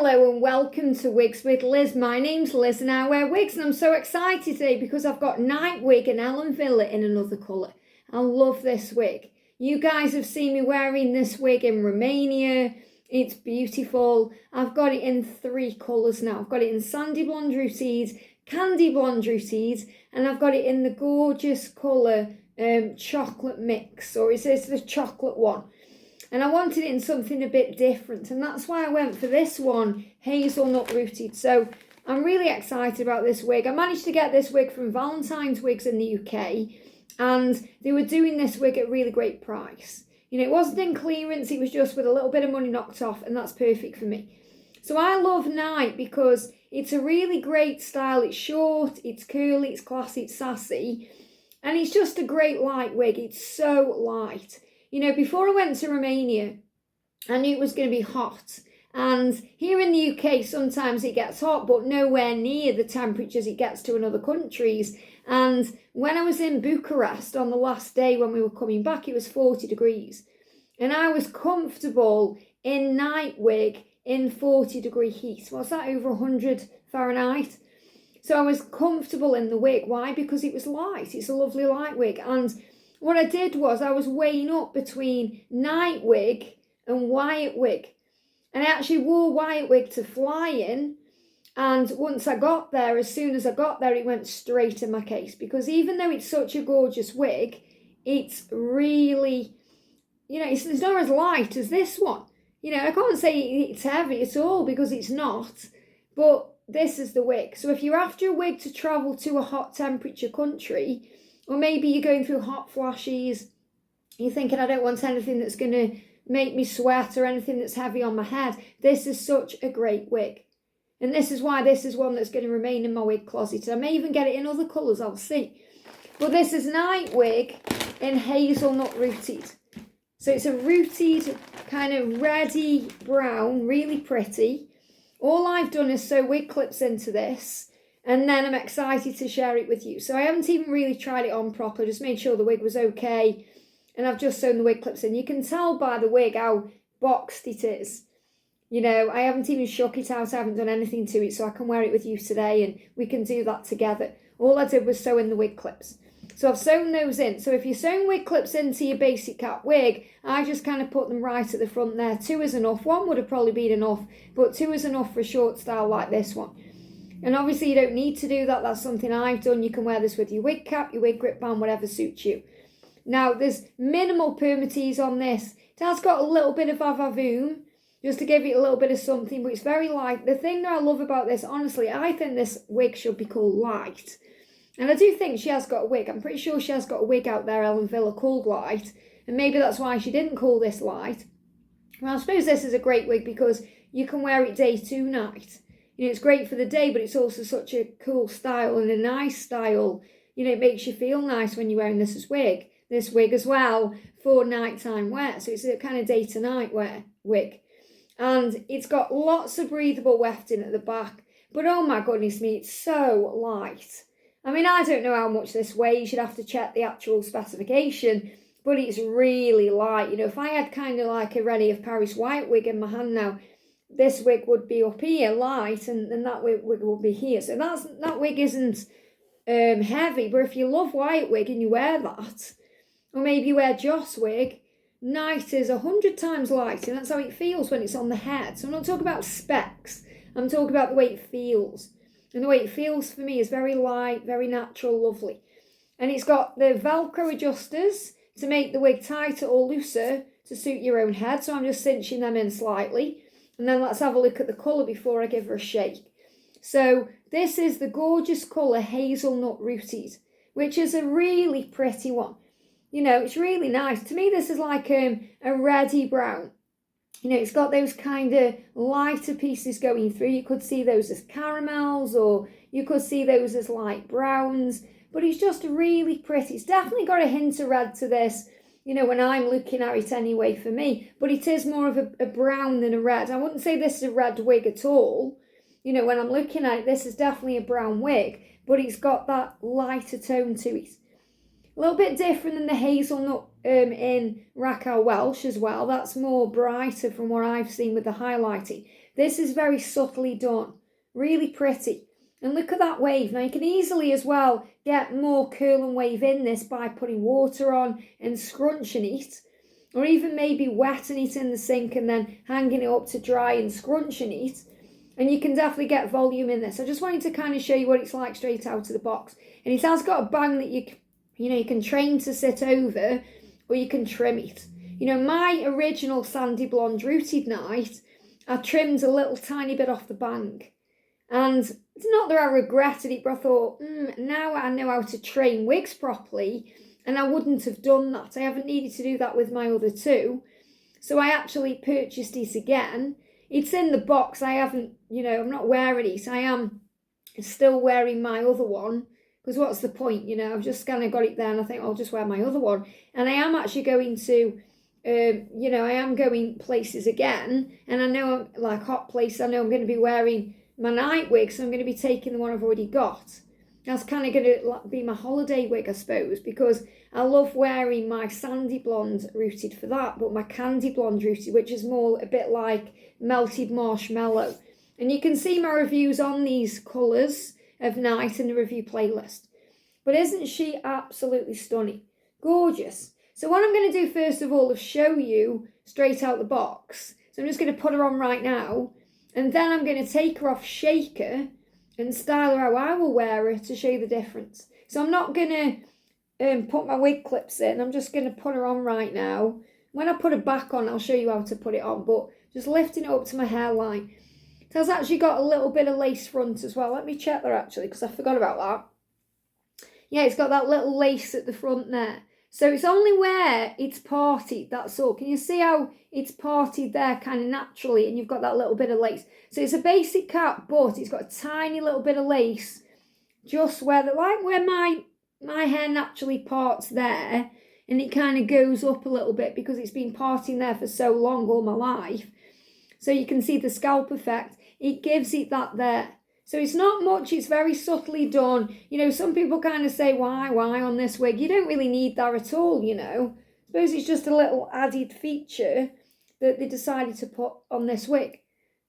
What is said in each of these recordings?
Hello and welcome to Wigs with Liz. My name's Liz and I wear wigs, and I'm so excited today because I've got Night Wig and Ellen Wille in another colour. I love this wig. You guys have seen me wearing this wig in Romania. It's beautiful. I've got it in 3 colours now. I've got it in Sandy Blonde Rooted, Candy Blonde Rooted, and I've got it in the gorgeous colour chocolate mix, or is this the chocolate one? And I wanted it in something a bit different, and that's why I went for this one, Hazelnut Rooted. So I'm really excited about this wig. I managed to get this wig from Valentine's Wigs in the UK, and they were doing this wig at a really great price. You know, it wasn't in clearance, it was just with a little bit of money knocked off, and that's perfect for me. So I love Night because it's a really great style. It's short, it's curly, it's classy, it's sassy, and it's just a great light wig. It's so light. You know, before I went to Romania, I knew it was going to be hot. And here in the UK, sometimes it gets hot, but nowhere near the temperatures it gets to in other countries. And when I was in Bucharest on the last day when we were coming back, it was 40 degrees. And I was comfortable in night wig in 40-degree heat. What's that, over 100 Fahrenheit? So I was comfortable in the wig. Why? Because it was light. It's a lovely light wig. And what I did was I was weighing up between night wig and white wig. And I actually wore white wig to fly in. And once I got there, as soon as I got there, it went straight in my case. Because even though it's such a gorgeous wig, it's really, you know, it's not as light as this one. You know, I can't say it's heavy at all because it's not. But this is the wig. So if you're after a wig to travel to a hot temperature country, or maybe you're going through hot flashes, you're thinking, I don't want anything that's going to make me sweat or anything that's heavy on my head. This is such a great wig. And this is why this is one that's going to remain in my wig closet. I may even get it in other colours, I'll see. But this is Night Wig in Hazelnut Rooted. So it's a rooted, kind of reddy brown, really pretty. All I've done is sew wig clips into this. And then I'm excited to share it with you. So I haven't even really tried it on properly. Just made sure the wig was okay. And I've just sewn the wig clips in. You can tell by the wig how boxed it is. You know, I haven't even shook it out. I haven't done anything to it. So I can wear it with you today and we can do that together. All I did was sew in the wig clips. So I've sewn those in. So if you're sewing wig clips into your basic cap wig, I just kind of put them right at the front there. 2 is enough. 1 would have probably been enough. But 2 is enough for a short style like this one. And obviously you don't need to do that. That's something I've done. You can wear this with your wig cap, your wig grip band, whatever suits you. Now, there's minimal permatease on this. It has got a little bit of avavoom, just to give it a little bit of something, but it's very light. The thing that I love about this, honestly, I think this wig should be called Light. And I do think she has got a wig. I'm pretty sure she has got a wig out there, Ellen Wille, called Light. And maybe that's why she didn't call this Light. Well, I suppose this is a great wig because you can wear it day to night. You know, it's great for the day, but it's also such a cool style and a nice style. You know, it makes you feel nice when you're wearing this wig as well for nighttime wear. So it's a kind of day to night wear wig. And it's got lots of breathable wefting at the back. But oh my goodness me, it's so light. I mean, I don't know how much this weighs. You'd have to check the actual specification. But it's really light. You know, if I had kind of like a Rennie of Paris white wig in my hand now, this wig would be up here, light, and that wig will be here. So that wig isn't heavy, but if you love white wig and you wear that, or maybe you wear Joss wig, Night is 100 times lighter, and that's how it feels when it's on the head. So I'm not talking about specs, I'm talking about the way it feels. And the way it feels for me is very light, very natural, lovely. And it's got the Velcro adjusters to make the wig tighter or looser to suit your own head. So I'm just cinching them in slightly. And then let's have a look at the colour before I give her a shake. So this is the gorgeous colour Hazelnut Rooted, which is a really pretty one. You know, it's really nice. To me, this is like a reddy brown. You know, it's got those kind of lighter pieces going through. You could see those as caramels, or you could see those as light browns. But it's just really pretty. It's definitely got a hint of red to this, you know, when I'm looking at it anyway for me. But it is more of a brown than a red. I wouldn't say this is a red wig at all. You know, when I'm looking at it, this is definitely a brown wig. But it's got that lighter tone to it. A little bit different than the hazelnut in Raquel Welch as well. That's more brighter from what I've seen with the highlighting. This is very subtly done, really pretty. And look at that wave. Now you can easily as well get more curl and wave in this by putting water on and scrunching it, or even maybe wetting it in the sink and then hanging it up to dry and scrunching it. And you can definitely get volume in this. I just wanted to kind of show you what it's like straight out of the box. And it has got a bang that you can train to sit over, or you can trim it. My original sandy blonde rooted night, I trimmed a little tiny bit off the bang. And it's not that I regretted it, but I thought, now I know how to train wigs properly, and I wouldn't have done that. I haven't needed to do that with my other two. So I actually purchased it again. It's in the box. I haven't, I'm not wearing it. I am still wearing my other one, because what's the point? I've just kind of got it there and I think I'll just wear my other one. And I am actually going to, I am going places again, and I know, like hot places, I know I'm going to be wearing my night wig, so I'm going to be taking the one I've already got. That's kind of going to be my holiday wig, I suppose, because I love wearing my sandy blonde rooted for that, but my candy blonde rooted, which is more a bit like melted marshmallow. And you can see my reviews on these colours of night in the review playlist. But isn't she absolutely stunning? Gorgeous. So what I'm going to do first of all is show you straight out the box. So I'm just going to put her on right now, and then I'm going to take her off, shake her, and style her how I will wear her to show you the difference. So I'm not going to put my wig clips in. I'm just going to put her on right now. When I put her back on, I'll show you how to put it on, but just lifting it up to my hairline. It has actually got a little bit of lace front as well. Let me check there actually, because I forgot about that. Yeah, it's got that little lace at the front there. So it's only where it's parted, that's all. Can you see how it's parted there kind of naturally, and you've got that little bit of lace? So it's a basic cap, but it's got a tiny little bit of lace just where my hair naturally parts there, and it kind of goes up a little bit because it's been parting there for so long, all my life. So you can see the scalp effect. It gives it that there. So it's not much, it's very subtly done. Some people kind of say, why on this wig? You don't really need that at all, I suppose it's just a little added feature that they decided to put on this wig.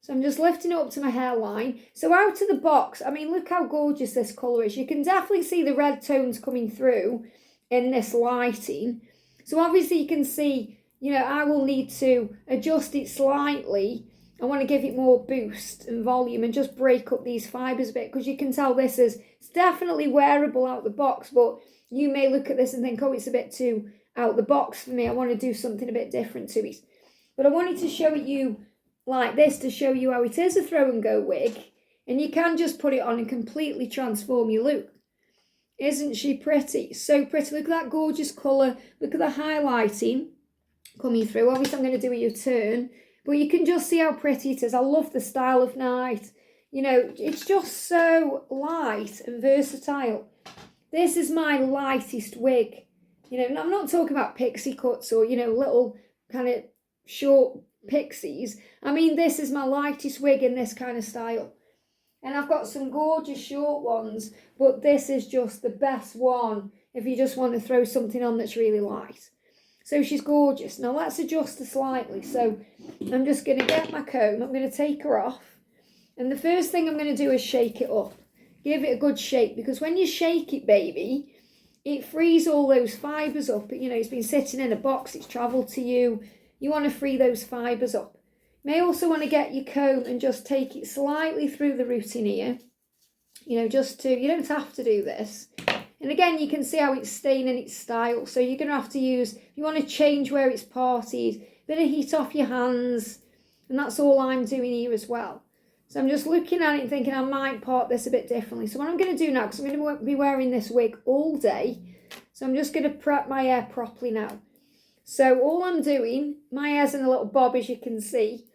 So I'm just lifting it up to my hairline. So out of the box, I mean, look how gorgeous this colour is. You can definitely see the red tones coming through in this lighting. So obviously you can see, I will need to adjust it slightly. I want to give it more boost and volume and just break up these fibres a bit, because you can tell it's definitely wearable out the box, but you may look at this and think, oh, it's a bit too out the box for me. I want to do something a bit different to it. But I wanted to show it you like this to show you how it is a throw and go wig, and you can just put it on and completely transform your look. Isn't she pretty? So pretty. Look at that gorgeous colour. Look at the highlighting coming through. Obviously I'm going to do a U-turn, but you can just see how pretty it is. I love the style of night. It's just so light and versatile. This is my lightest wig. I'm not talking about pixie cuts or, little kind of short pixies. I mean, this is my lightest wig in this kind of style. And I've got some gorgeous short ones, but this is just the best one if you just want to throw something on that's really light. So she's gorgeous. Now let's adjust her slightly. So I'm just going to get my comb. I'm going to take her off. And the first thing I'm going to do is shake it up. Give it a good shake, because when you shake it, baby, it frees all those fibres up. It's been sitting in a box. It's travelled to you. You want to free those fibres up. You may also want to get your comb and just take it slightly through the rooting ear. You don't have to do this. And again, you can see how it's staying in its style. So you're going to have to use, if you want to change where it's parted, a bit of heat off your hands. And that's all I'm doing here as well. So I'm just looking at it and thinking I might part this a bit differently. So what I'm going to do now, because I'm going to be wearing this wig all day, so I'm just going to prep my hair properly now. So all I'm doing, my hair's in a little bob, as you can see.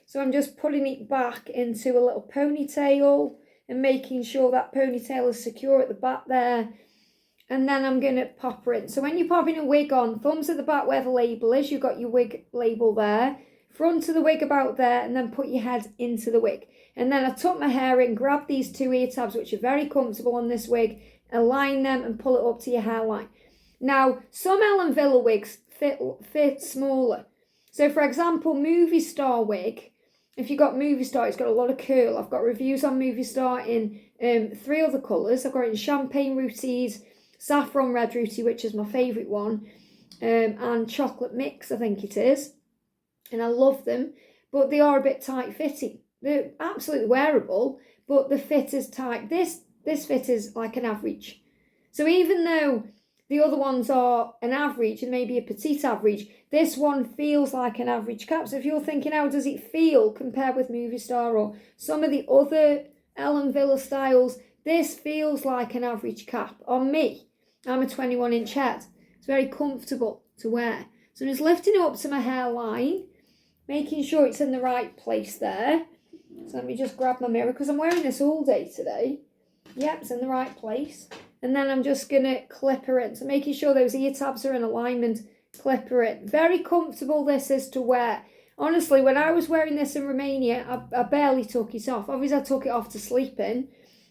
So I'm just putting it back into a little ponytail and making sure that ponytail is secure at the back there. And then I'm going to pop her in. So when you're popping a wig on, thumbs at the back where the label is, you've got your wig label there. Front of the wig about there, and then put your head into the wig. And then I tuck my hair in, grab these two ear tabs, which are very comfortable on this wig, align them and pull it up to your hairline. Now, some Ellen Wille wigs fit smaller. So for example, movie star wig, if you got Movie Star, it's got a lot of curl. I've got reviews on Movie Star in 3 other colours. I've got it in Champagne Rooted, Saffron Red Rooted, which is my favourite one, and Chocolate Mix, I think it is. And I love them, but they are a bit tight fitting. They're absolutely wearable, but the fit is tight. This fit is like an average. So even though the other ones are an average and maybe a petite average, this one feels like an average cap. So if you're thinking, how does it feel compared with Movie Star or some of the other Ellen Wille styles, this feels like an average cap on me. I'm a 21-inch head. It's very comfortable to wear. So I'm just lifting it up to my hairline, making sure it's in the right place there. So let me just grab my mirror because I'm wearing this all day today. Yep, it's in the right place. And then I'm just going to clipper it. So making sure those ear tabs are in alignment, clipper it. Very comfortable this is to wear. Honestly, when I was wearing this in Romania, I barely took it off. Obviously, I took it off to sleep in.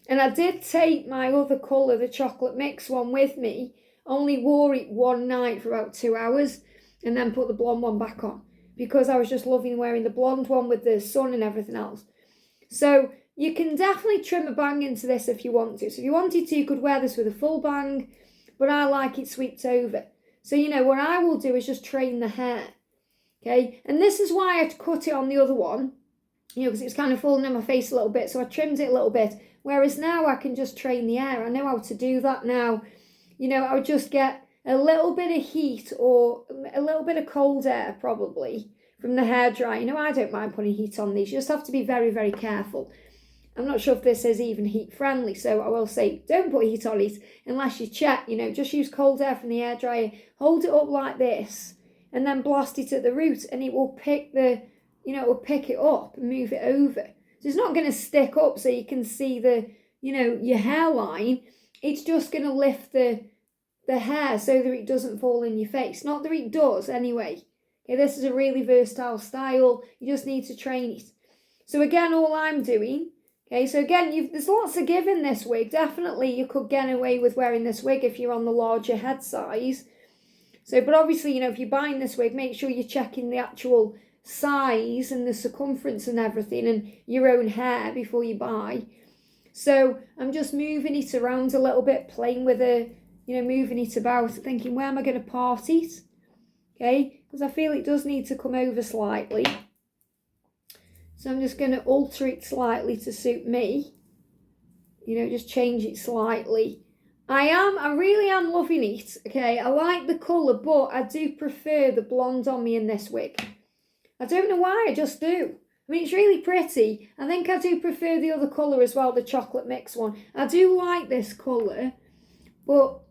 And I did take my other colour, the chocolate mix one, with me. Only wore it one night for about 2 hours and then put the blonde one back on because I was just loving wearing the blonde one with the sun and everything else. So you can definitely trim a bang into this if you want to. So if you wanted to, you could wear this with a full bang, but I like it swept over. So, you know, what I will do is just train the hair, okay? And this is why I cut it on the other one, you know, because it was kind of falling in my face a little bit, so I trimmed it a little bit. Whereas now I can just train the hair. I know how to do that now. You know, I would just get a little bit of heat or a little bit of cold air probably from the hairdryer. You know, I don't mind putting heat on these. You just have to be very, very careful. I'm not sure if this is even heat friendly, so I will say don't put heat on it unless you check, you know, just use cold air from the hairdryer, hold it up like this, and then blast it at the root, and it will pick the, you know, it will pick it up and move it over. So it's not going to stick up so you can see the, you know, your hairline. It's just going to lift the hair so that it doesn't fall in your face. Not that it does anyway. Okay, this is a really versatile style. You just need to train it. So again, all I'm doing, okay, so again, there's lots of give in this wig. Definitely you could get away with wearing this wig if you're on the larger head size. So, but obviously, you know, if you're buying this wig, make sure you're checking the actual size and the circumference and everything and your own hair before you buy. So I'm just moving it around a little bit, playing with it, you know, moving it about, thinking, where am I going to part it? Okay, because I feel it does need to come over slightly. So I'm just going to alter it slightly to suit me. You know, just change it slightly. I really am loving it. Okay, I like the colour, but I do prefer the blonde on me in this wig. I don't know why, I just do. I mean, it's really pretty. I think I do prefer the other colour as well, the chocolate mix one. I do like this colour, but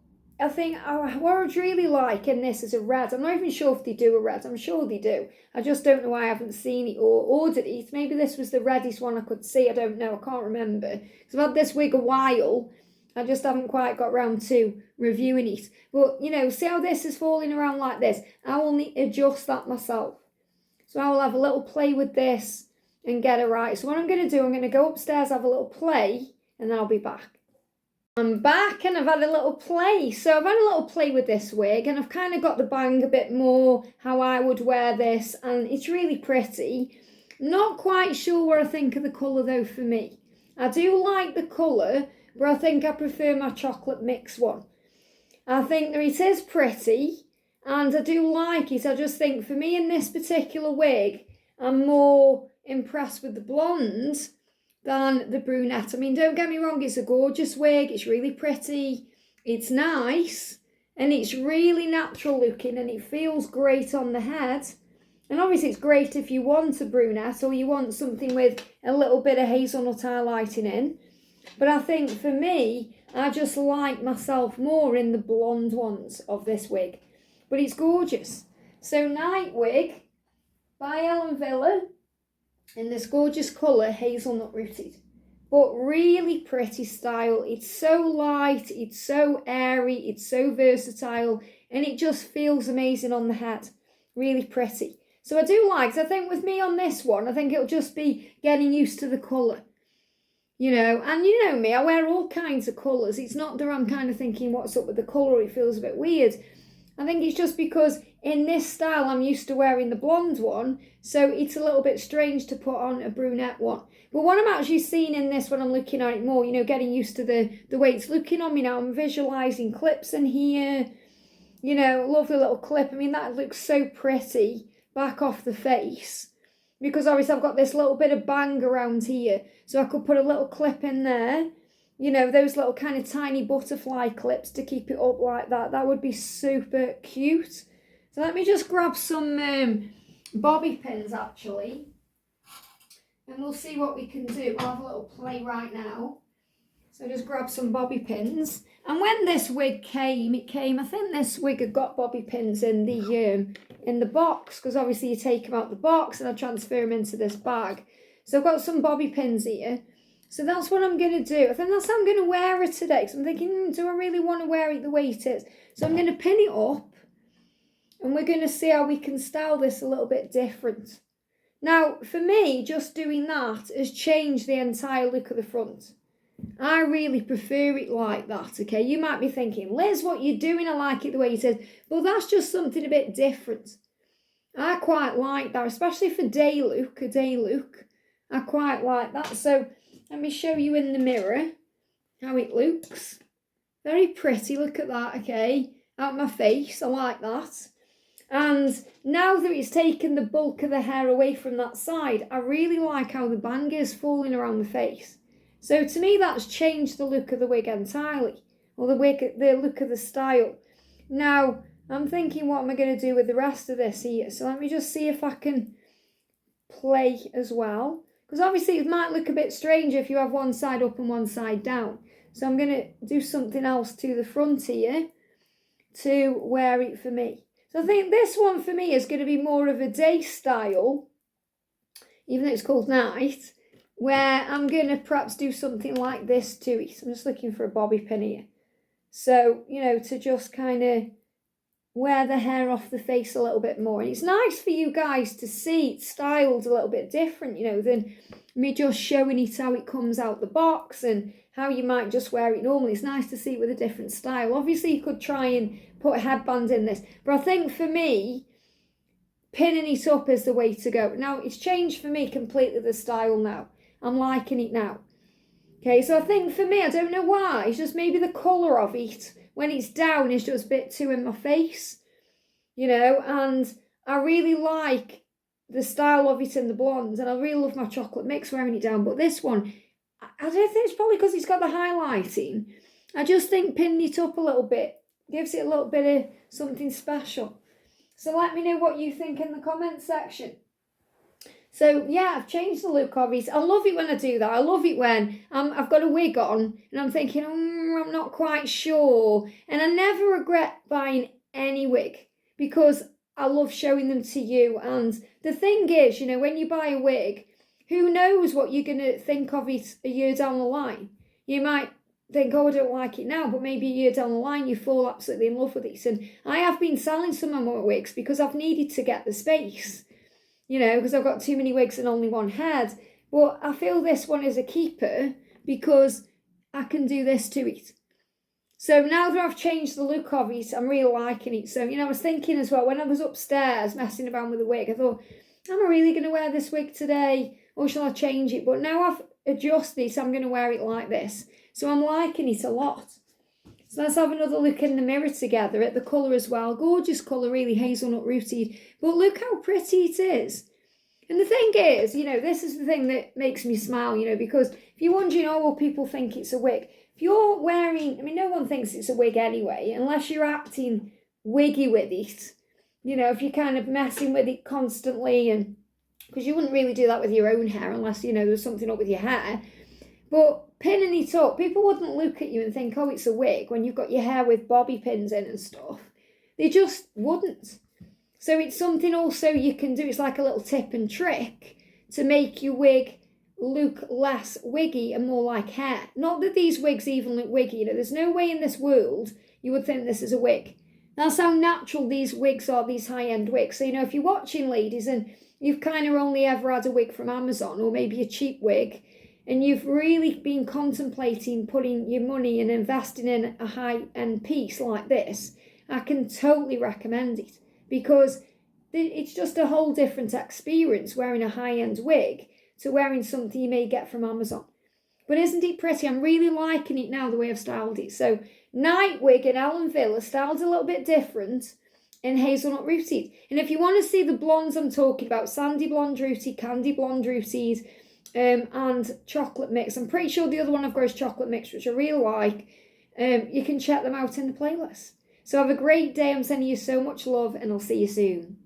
I think what I'd really like in this is a red. I'm not even sure if they do a red. I'm sure they do. I just don't know why I haven't seen it or ordered it. Maybe this was the reddest one I could see. I don't know. I can't remember. Because I've had this wig a while. I just haven't quite got round to reviewing it. But, you know, see how this is falling around like this? I will need to adjust that myself. So I will have a little play with this and get it right. So what I'm going to do, I'm going to go upstairs, have a little play, and then I'll be back. I'm back and I've had a little play. So I've had a little play with this wig and I've kind of got the bang a bit more how I would wear this, and it's really pretty. Not quite sure what I think of the colour though for me. I do like the colour, but I think I prefer my chocolate mix one. I think that it is pretty and I do like it. I just think for me in this particular wig, I'm more impressed with the blonde than the brunette. I mean, don't get me wrong, it's a gorgeous wig, it's really pretty, it's nice, and it's really natural looking, and it feels great on the head. And obviously it's great if you want a brunette or you want something with a little bit of hazelnut highlighting in. But I think for me, I just like myself more in the blonde ones of this wig. But it's gorgeous. So Night Wig by Ellen Wille, in this gorgeous colour, Hazelnut Rooted. But really pretty style. It's so light, it's so airy, it's so versatile, and it just feels amazing on the head. Really pretty. So I do like it. I think with me on this one, I think it'll just be getting used to the colour. You know, and you know me, I wear all kinds of colours. It's not that I'm kind of thinking what's up with the colour, it feels a bit weird. I think it's just because in this style, I'm used to wearing the blonde one, so it's a little bit strange to put on a brunette one. But what I'm actually seeing in this when I'm looking at it more, getting used to the way it's looking on me now, I'm visualising clips in here, lovely little clip. I mean, that looks so pretty back off the face, because obviously I've got this little bit of bang around here, so I could put a little clip in there, those little kind of tiny butterfly clips to keep it up like that. That would be super cute. So let me just grab some bobby pins actually, and we'll see what we can do. We'll have a little play right now. So just grab some bobby pins. And when this wig came, I think this wig had got bobby pins in the box, because obviously you take them out the box and I transfer them into this bag. So I've got some bobby pins here. So that's what I'm going to do. I think that's how I'm going to wear it today. So I'm thinking, do I really want to wear it the way it is? So I'm going to pin it up, and we're going to see how we can style this a little bit different. Now, for me, just doing that has changed the entire look of the front. I really prefer it like that, okay? You might be thinking, Liz, what you doing? I like it the way it is. But that's just something a bit different. I quite like that, especially for a day look. I quite like that. So let me show you in the mirror how it looks. Very pretty, look at that, okay? Out my face, I like that. And now that it's taken the bulk of the hair away from that side, I really like how the bang is falling around the face. So to me, that's changed the look of the wig entirely, or the look of the style. Now, I'm thinking, what am I going to do with the rest of this here? So let me just see if I can play as well. Because obviously it might look a bit strange if you have one side up and one side down. So I'm going to do something else to the front here to wear it for me. So I think this one for me is going to be more of a day style, even though it's called night, where I'm going to perhaps do something like this to it. I'm just looking for a bobby pin here. So, to just kind of wear the hair off the face a little bit more. And it's nice for you guys to see it styled a little bit different, than me just showing it how it comes out the box and how you might just wear it normally. It's nice to see it with a different style. Obviously, you could try and put a headband in this. But I think for me, pinning it up is the way to go. Now, it's changed for me completely the style now. I'm liking it now. Okay, so I think for me, I don't know why, it's just maybe the colour of it when it's down is just a bit too in my face, and I really like the style of it in the blonde, and I really love my chocolate mix wearing it down. But this one, I don't think it's probably because it's got the highlighting. I just think pinning it up a little bit gives it a little bit of something special. So let me know what you think in the comments section. So yeah, I've changed the look of it. I love it when I do that. I love it when I've got a wig on and I'm thinking, I'm not quite sure. And I never regret buying any wig because I love showing them to you. And the thing is, when you buy a wig, who knows what you're going to think of it a year down the line. You might think, I don't like it now, but maybe a year down the line you fall absolutely in love with it. And I have been selling some of my wigs because I've needed to get the space. Because I've got too many wigs and only one head. But I feel this one is a keeper because I can do this to it. So now that I've changed the look of it, I'm really liking it. So, I was thinking as well, when I was upstairs messing around with the wig, I thought, am I really going to wear this wig today? Or shall I change it? But now I've adjusted it, I'm going to wear it like this. So I'm liking it a lot. So let's have another look in the mirror together at the colour as well. Gorgeous colour, really, Hazelnut Rooted. But look how pretty it is. And the thing is, this is the thing that makes me smile, because if you're wondering, will people think it's a wig? If you're wearing, no one thinks it's a wig anyway, unless you're acting wiggy with it. If you're kind of messing with it constantly, and because you wouldn't really do that with your own hair unless, there's something up with your hair. But pinning it up, people wouldn't look at you and think, it's a wig when you've got your hair with bobby pins in and stuff. They just wouldn't. So it's something also you can do. It's like a little tip and trick to make your wig look less wiggy and more like hair. Not that these wigs even look wiggy. There's no way in this world you would think this is a wig. That's how natural these wigs are, these high-end wigs. So, if you're watching, ladies, and you've kind of only ever had a wig from Amazon or maybe a cheap wig, and you've really been contemplating putting your money and investing in a high-end piece like this, I can totally recommend it because it's just a whole different experience wearing a high-end wig to wearing something you may get from Amazon. But isn't it pretty? I'm really liking it now, the way I've styled it. So Night Wig and Ellen Wille are styled a little bit different in Hazelnut Rooted. And if you want to see the blondes I'm talking about, Sandy Blonde Rooted, Candy Blonde Rooted, and Chocolate Mix. I'm pretty sure the other one I've got is Chocolate Mix, which I really like. You can check them out in the playlist. So have a great day. I'm sending you so much love, and I'll see you soon.